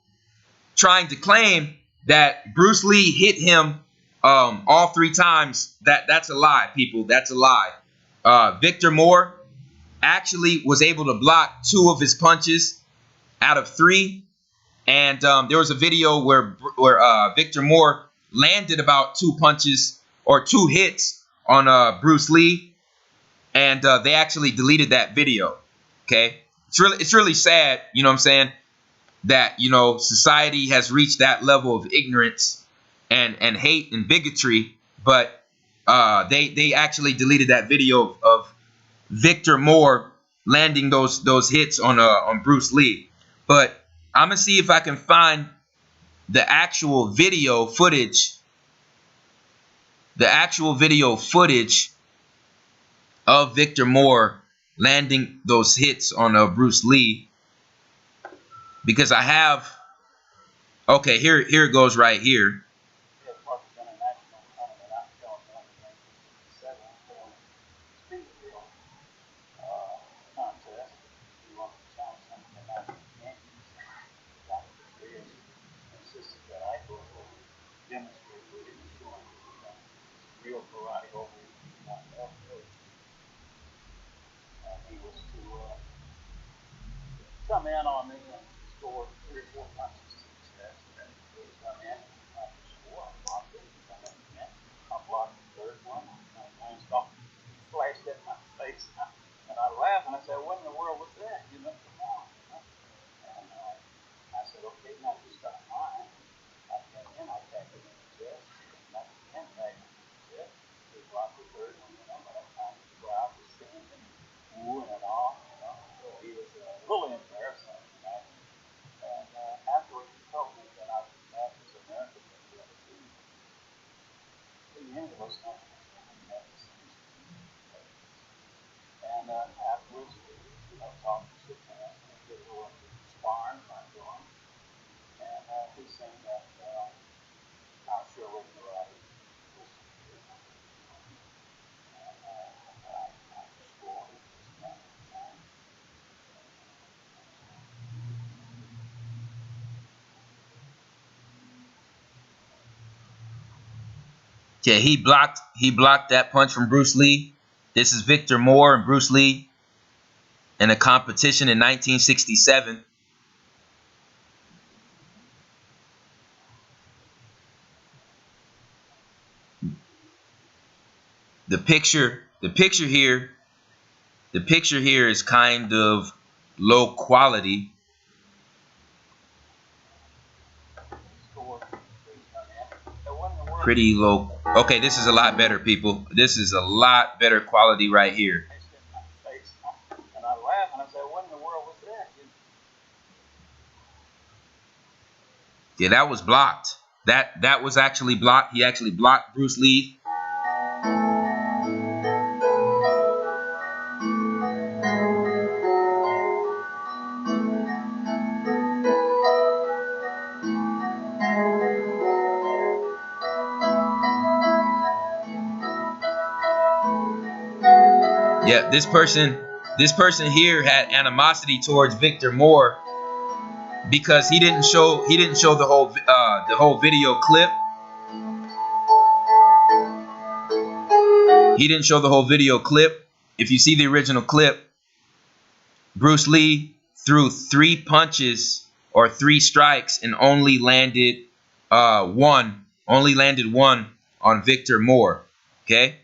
trying to claim that Bruce Lee hit him all 3 times. That's a lie, people. That's a lie. Victor Moore actually was able to block 2 of his punches out of 3. And there was a video where Victor Moore landed about 2 punches or 2 hits on Bruce Lee. And they actually deleted that video. Okay. it's really sad, you know what I'm saying, that, you know, society has reached that level of ignorance and hate and bigotry. But they actually deleted that video of Victor Moore landing those hits on Bruce Lee. But I'm gonna see if I can find the actual video footage, of Victor Moore landing those hits on Bruce Lee, because I have. Okay, here it goes right here. Come in on me and score 3 or 4 punches to the chest. And he come in and I score. I blocked it. He come in again. I blocked the third one. My man stopped, flashed at my face. And I laughed and I said, what in the world was that? You know, come on. You know? And I said, okay, now you stop mine. I came in, I tapped him in the chest. And I again tapped him in the chest. He blocked the third one. You know, by that time the crowd was standing and wooing and all. You know, so he was really embarrassing. And afterwards, he told me that I was the fastest American that he ever seen. Any of those things he never seen. And afterwards, you know, talking to him, and did a little sparring by doing. And he said that I sure wouldn't go out and I scored. Yeah, he blocked that punch from Bruce Lee. This is Victor Moore and Bruce Lee in a competition in 1967. The picture here is kind of low quality. Pretty low. Okay, this is a lot better, people. This is a lot better quality right here. And I laughed and I said, what in the world was that? Yeah, that was blocked. That was actually blocked. He actually blocked Bruce Lee. Yeah, this person here had animosity towards Victor Moore because he didn't show the whole video clip. He didn't show the whole video clip. If you see the original clip, Bruce Lee threw 3 punches or 3 strikes and only landed one on Victor Moore. Okay?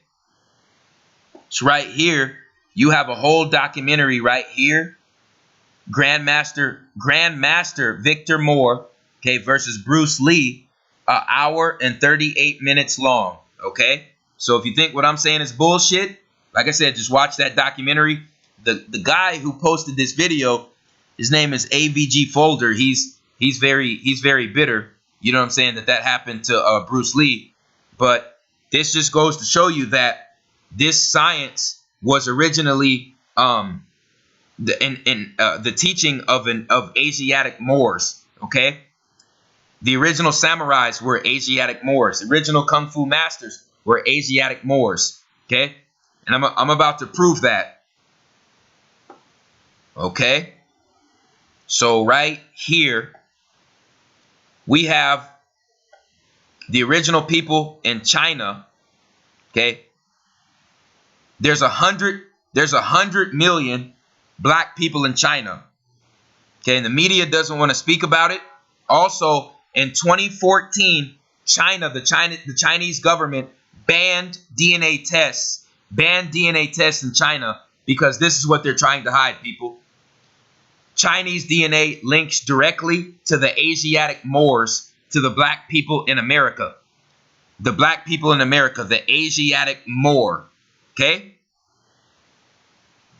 So right here, you have a whole documentary right here. Grandmaster Victor Moore, okay, versus Bruce Lee, an hour and 38 minutes long. Okay? So if you think what I'm saying is bullshit, like I said, just watch that documentary. The guy who posted this video, his name is AVG Folder. He's very bitter. You know what I'm saying, that happened to Bruce Lee. But this just goes to show you that this science was originally the teaching of Asiatic Moors. Okay, the original samurais were Asiatic Moors. The original kung fu masters were Asiatic Moors. Okay, and I'm about to prove that. Okay, so right here we have the original people in China. Okay, there's 100 million black people in China. Okay, and the media doesn't want to speak about it. Also, in 2014, the Chinese government banned DNA tests in China because this is what they're trying to hide, people. Chinese DNA links directly to the Asiatic Moors, to the black people in America. The black people in America, the Asiatic Moor. Okay?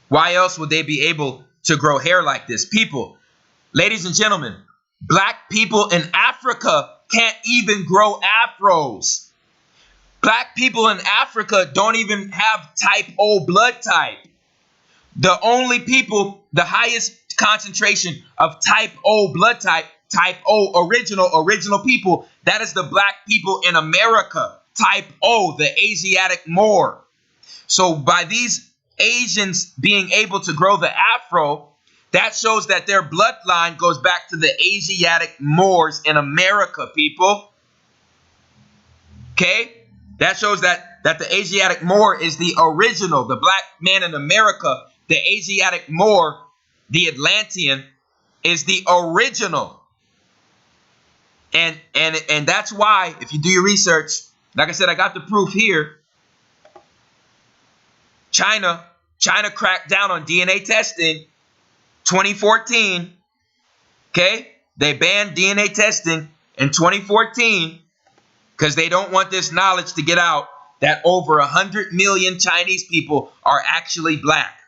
Why else would they be able to grow hair like this? People, ladies and gentlemen, black people in Africa can't even grow afros. Black people in Africa don't even have type O blood type. The only people, the highest concentration of type O blood type O original people, that is the black people in America. Type O, the Asiatic Moor. So by these Asians being able to grow the afro, that shows that their bloodline goes back to the Asiatic Moors in America, people. Okay? That shows that the Asiatic Moor is the original, the black man in America. The Asiatic Moor, the Atlantean, is the original. And that's why, if you do your research, like I said, I got the proof here. China cracked down on DNA testing 2014. Okay? They banned DNA testing in 2014 because they don't want this knowledge to get out that over 100 million Chinese people are actually black,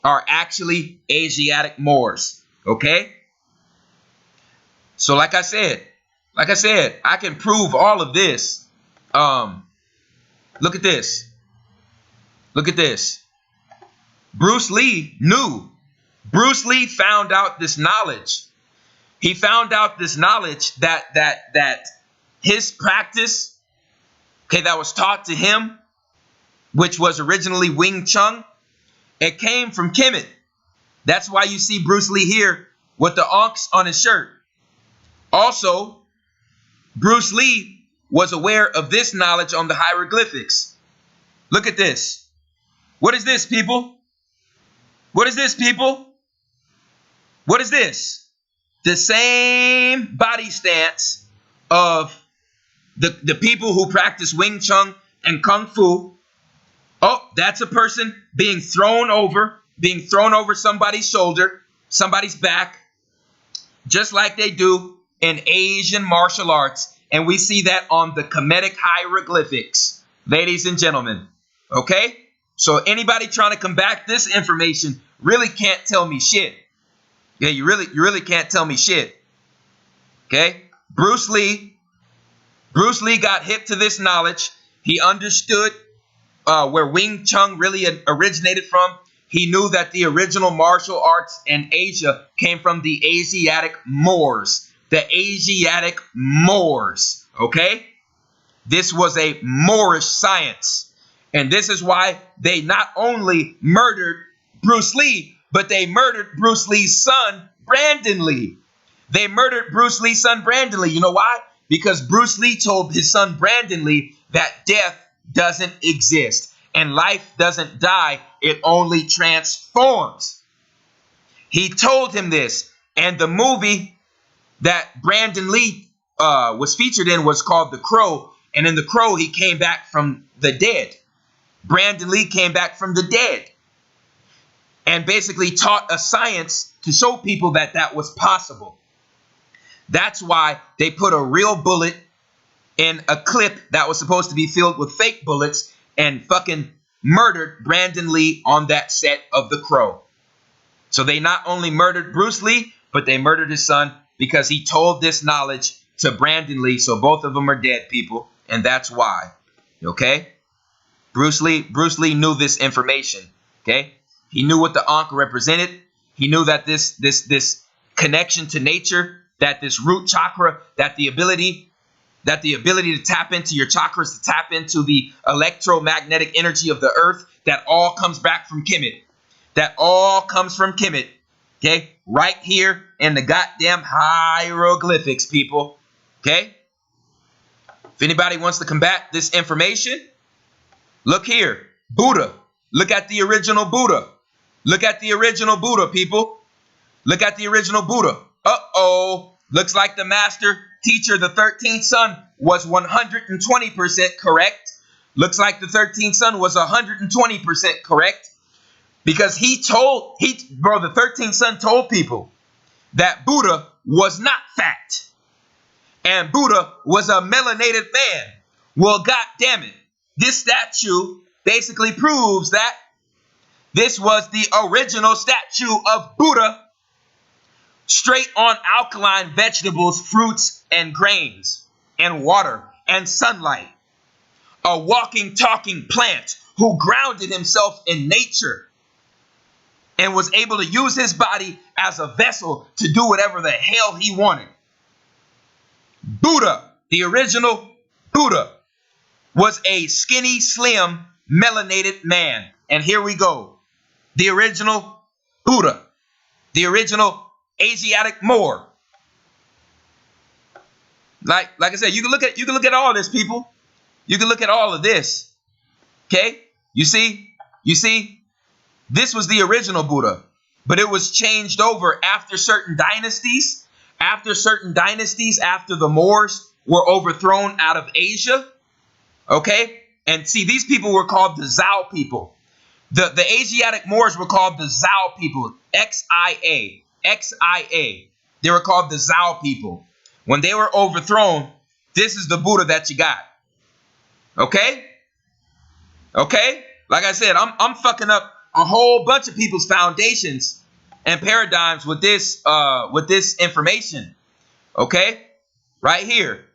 are actually Asiatic Moors. Okay? So like I said, I can prove all of this. Look at this. Look at this. Bruce Lee knew. Bruce Lee found out this knowledge. He found out this knowledge that his practice, okay, that was taught to him, which was originally Wing Chun, it came from Kemet. That's why you see Bruce Lee here with the onks on his shirt. Also, Bruce Lee was aware of this knowledge on the hieroglyphics. Look at this. What is this, people? What is this, people? What is this? The same body stance of the people who practice Wing Chun and Kung Fu. Oh, that's a person being thrown over somebody's shoulder, somebody's back, just like they do in Asian martial arts. And we see that on the Kemetic hieroglyphics, ladies and gentlemen. Okay? So anybody trying to combat this information really can't tell me shit. Yeah, you really can't tell me shit. Okay? Bruce Lee got hip to this knowledge. He understood where Wing Chun really originated from. He knew that the original martial arts in Asia came from the Asiatic Moors. The Asiatic Moors. Okay? This was a Moorish science. And this is why they not only murdered Bruce Lee, but they murdered Bruce Lee's son, Brandon Lee. They murdered Bruce Lee's son, Brandon Lee. You know why? Because Bruce Lee told his son, Brandon Lee, that death doesn't exist and life doesn't die. It only transforms. He told him this. And the movie that Brandon Lee was featured in was called The Crow. And in The Crow, he came back from the dead. Brandon Lee came back from the dead and basically taught a science to show people that that was possible. That's why they put a real bullet in a clip that was supposed to be filled with fake bullets and fucking murdered Brandon Lee on that set of The Crow. So they not only murdered Bruce Lee, but they murdered his son because he told this knowledge to Brandon Lee. So both of them are dead, people. And that's why. Okay? Bruce Lee knew this information. Okay? He knew what the Ankh represented. He knew that this connection to nature, that this root chakra, that the ability to tap into your chakras, to tap into the electromagnetic energy of the earth, that all comes back from Kemet. That all comes from Kemet. Okay? Right here in the goddamn hieroglyphics, people. Okay? If anybody wants to combat this information, look here. Buddha. Look at the original Buddha. Look at the original Buddha, people. Look at the original Buddha. Uh-oh. Looks like the master teacher, the 13th son, was 120% correct. Looks like the 13th son was 120% correct. Because the 13th son told people, that Buddha was not fat. And Buddha was a melanated man. Well, God damn it. This statue basically proves that this was the original statue of Buddha, straight on alkaline vegetables, fruits, and grains, and water, and sunlight. A walking, talking plant who grounded himself in nature and was able to use his body as a vessel to do whatever the hell he wanted. Buddha, the original Buddha, was a skinny, slim, melanated man. And here we go. The original Buddha, the original Asiatic Moor. Like I said, you can look at all this, people. You can look at all of this. Okay? You see, this was the original Buddha, but it was changed over after certain dynasties. After the Moors were overthrown out of Asia. Okay? And see, these people were called the Zhao people. The Asiatic Moors were called the Zhao people. Xia. They were called the Zhao people. When they were overthrown, this is the Buddha that you got. Okay? Okay? Like I said, I'm fucking up a whole bunch of people's foundations and paradigms with this information. Okay? Right here.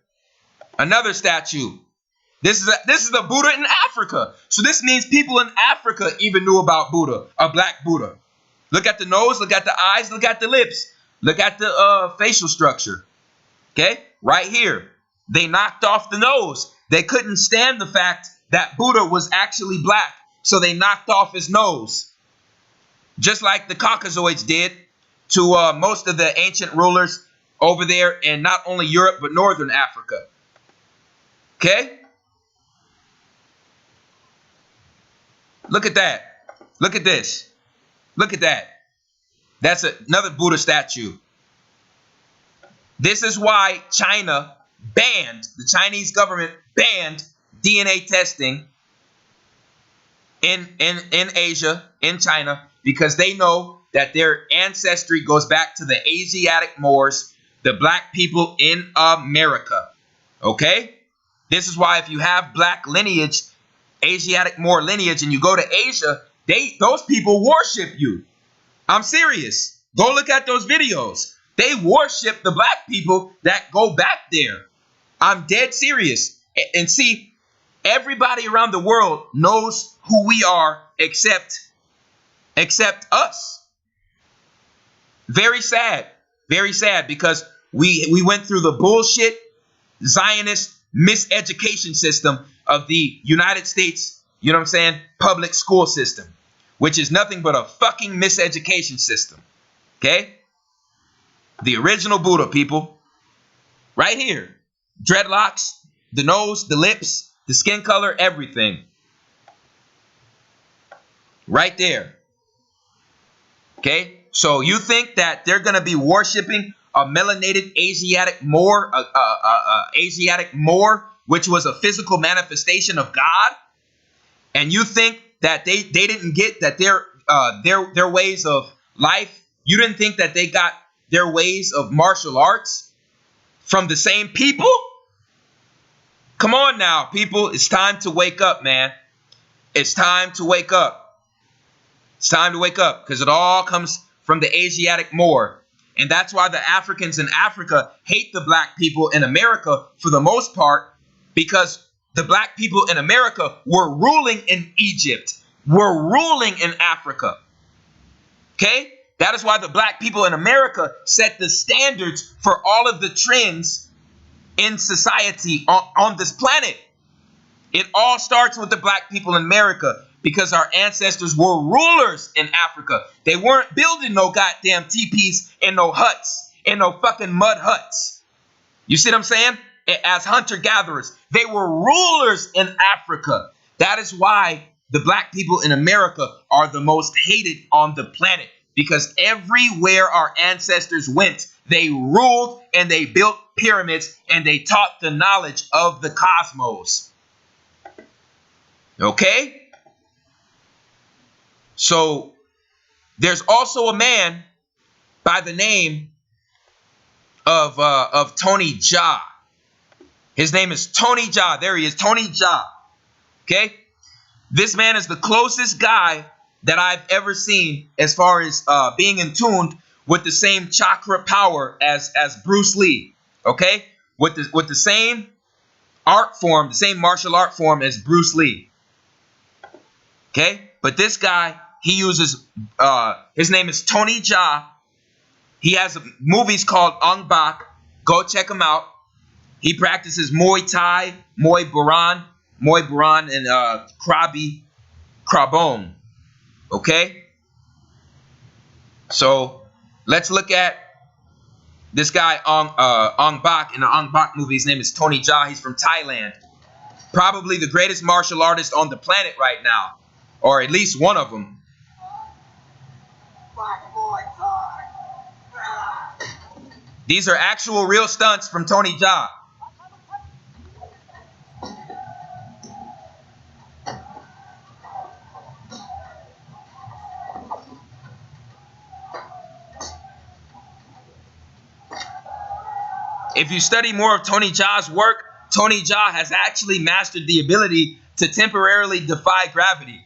Another statue. This is the Buddha in Africa. So this means people in Africa even knew about Buddha, a black Buddha. Look at the nose, look at the eyes, look at the lips. Look at the facial structure. Okay? Right here. They knocked off the nose. They couldn't stand the fact that Buddha was actually black. So they knocked off his nose. Just like the Caucasoids did to most of the ancient rulers over there in not only Europe, but Northern Africa. Okay? Look at that. Look at this. Look at that. That's another Buddha statue. This is why the Chinese government banned DNA testing in Asia, in China, because they know that their ancestry goes back to the Asiatic Moors, the black people in America. Okay? This is why if you have black lineage, Asiatic Moor lineage, and you go to Asia, those people worship you. I'm serious. Go look at those videos. They worship the black people that go back there. I'm dead serious. And see, everybody around the world knows who we are except us. Very sad. Very sad, because we went through the bullshit Zionist miseducation system of the United States, you know what I'm saying, public school system, which is nothing but a fucking miseducation system. Okay? The original Buddha, people. Right here. Dreadlocks, the nose, the lips, the skin color, everything. Right there. Okay? So you think that they're going to be worshiping a melanated Asiatic Moor, Asiatic Moor, which was a physical manifestation of God? And you think that they didn't get that their ways of life, you didn't think that they got their ways of martial arts from the same people? Come on now, people. It's time to wake up, man. It's time to wake up. It's time to wake up, because it all comes from the Asiatic Moor. And that's why the Africans in Africa hate the black people in America for the most part, because the black people in America were ruling in Egypt, were ruling in Africa. Okay? That is why the black people in America set the standards for all of the trends in society on this planet. It all starts with the black people in America, because our ancestors were rulers in Africa. They weren't building no goddamn teepees in no huts, in no fucking mud huts. You see what I'm saying? As hunter-gatherers, they were rulers in Africa. That is why the black people in America are the most hated on the planet, because everywhere our ancestors went, they ruled and they built pyramids and they taught the knowledge of the cosmos. Okay? So there's also a man by the name of Tony Jaa. His name is Tony Jaa. There he is, Tony Jaa. Okay? This man is the closest guy that I've ever seen as far as being in tune with the same chakra power as Bruce Lee. Okay? With the same art form, the same martial art form as Bruce Lee. Okay? But this guy, he uses, his name is Tony Jaa. He has movies called Ong Bak. Go check him out. He practices Muay Thai, Muay Boran, and Krabi Krabong. Okay? So let's look at this guy Ong Bak. In the Ong Bak movie, his name is Tony Jaa. He's from Thailand. Probably the greatest martial artist on the planet right now. Or at least one of them. These are actual real stunts from Tony Jaa. If you study more of Tony Jaa's work, Tony Jaa has actually mastered the ability to temporarily defy gravity.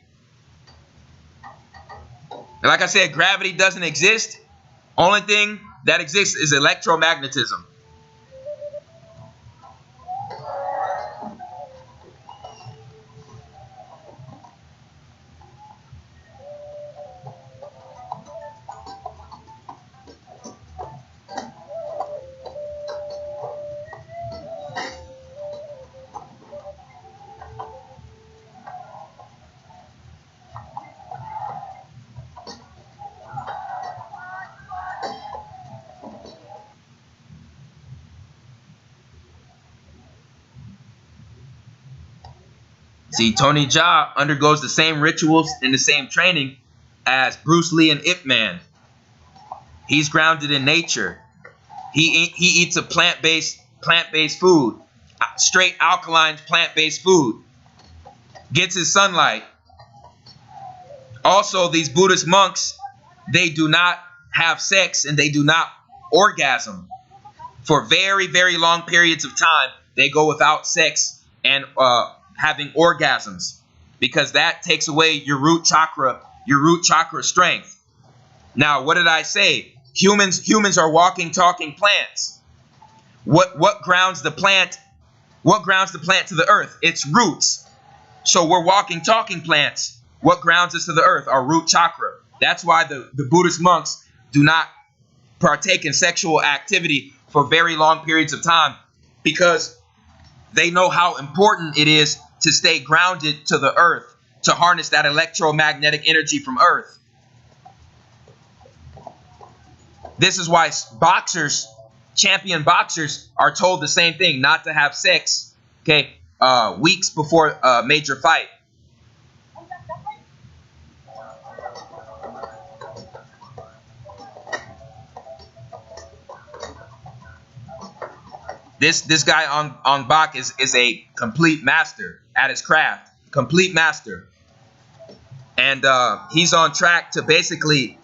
Like I said, gravity doesn't exist. Only thing that exists is electromagnetism. See, Tony Jaa undergoes the same rituals and the same training as Bruce Lee and Ip Man. He's grounded in nature. He eats a plant-based food, straight alkaline plant-based food. Gets his sunlight. Also, these Buddhist monks, they do not have sex and they do not orgasm. For very, very long periods of time, they go without sex and having orgasms, because that takes away your root chakra strength. Now, what did I say? Humans are walking, talking plants. What grounds the plant? What grounds the plant to the earth? Its roots. So we're walking, talking plants. What grounds us to the earth? Our root chakra. That's why the Buddhist monks do not partake in sexual activity for very long periods of time, because they know how important it is to stay grounded to the earth, to harness that electromagnetic energy from earth. This is why champion boxers are told the same thing, not to have sex, okay, weeks before a major fight. This guy Ong Bak is a complete master at his craft, complete master. And he's on track to basically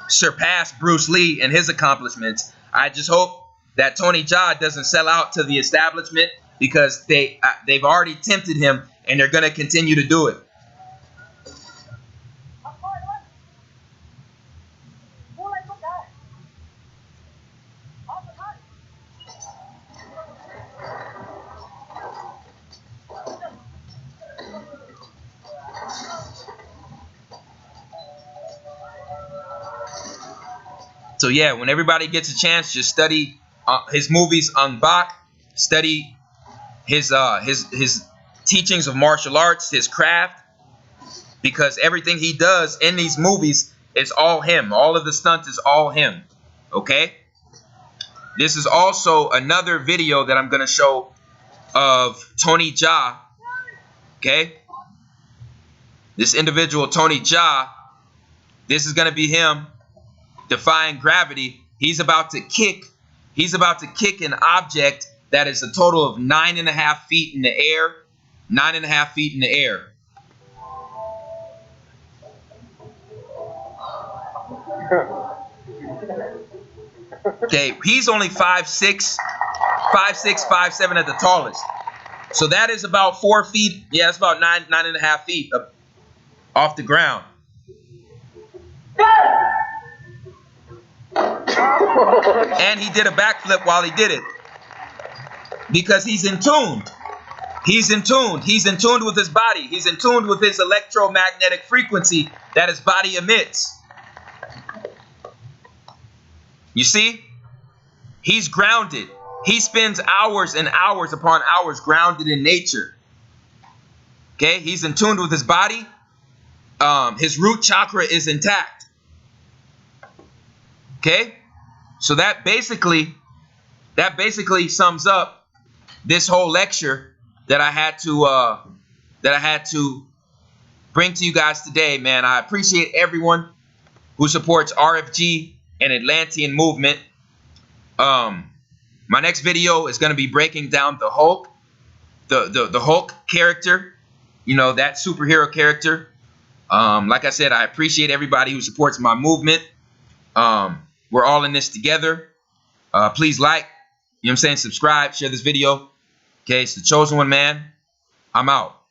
surpass Bruce Lee in his accomplishments. I just hope that Tony Jaa doesn't sell out to the establishment, because they've already tempted him and they're going to continue to do it. So yeah, when everybody gets a chance, just study his movies Ong Bak, study his teachings of martial arts, his craft, because everything he does in these movies is all him. All of the stunts is all him. Okay? This is also another video that I'm going to show of Tony Jaa. Okay? This individual, Tony Jaa, this is going to be him defying gravity. He's about to kick an object that is a total of 9.5 feet in the air. 9.5 feet in the air. Okay, he's only 5'6", 5'7" at the tallest. So that is about 4 feet. Yeah, it's about 9.5 feet up off the ground. And he did a backflip while he did it. Because he's in tune. He's in tune. He's in tune with his body. He's in tune with his electromagnetic frequency that his body emits. You see? He's grounded. He spends hours and hours upon hours grounded in nature. Okay? He's in tune with his body. His root chakra is intact. Okay? So that basically sums up this whole lecture that I had to bring to you guys today, man. I appreciate everyone who supports RFG and Atlantean movement. My next video is going to be breaking down the Hulk, the Hulk character, you know, that superhero character. Like I said, I appreciate everybody who supports my movement. We're all in this together. Please like, you know what I'm saying, subscribe, share this video. Okay, it's the Chosen One, man. I'm out.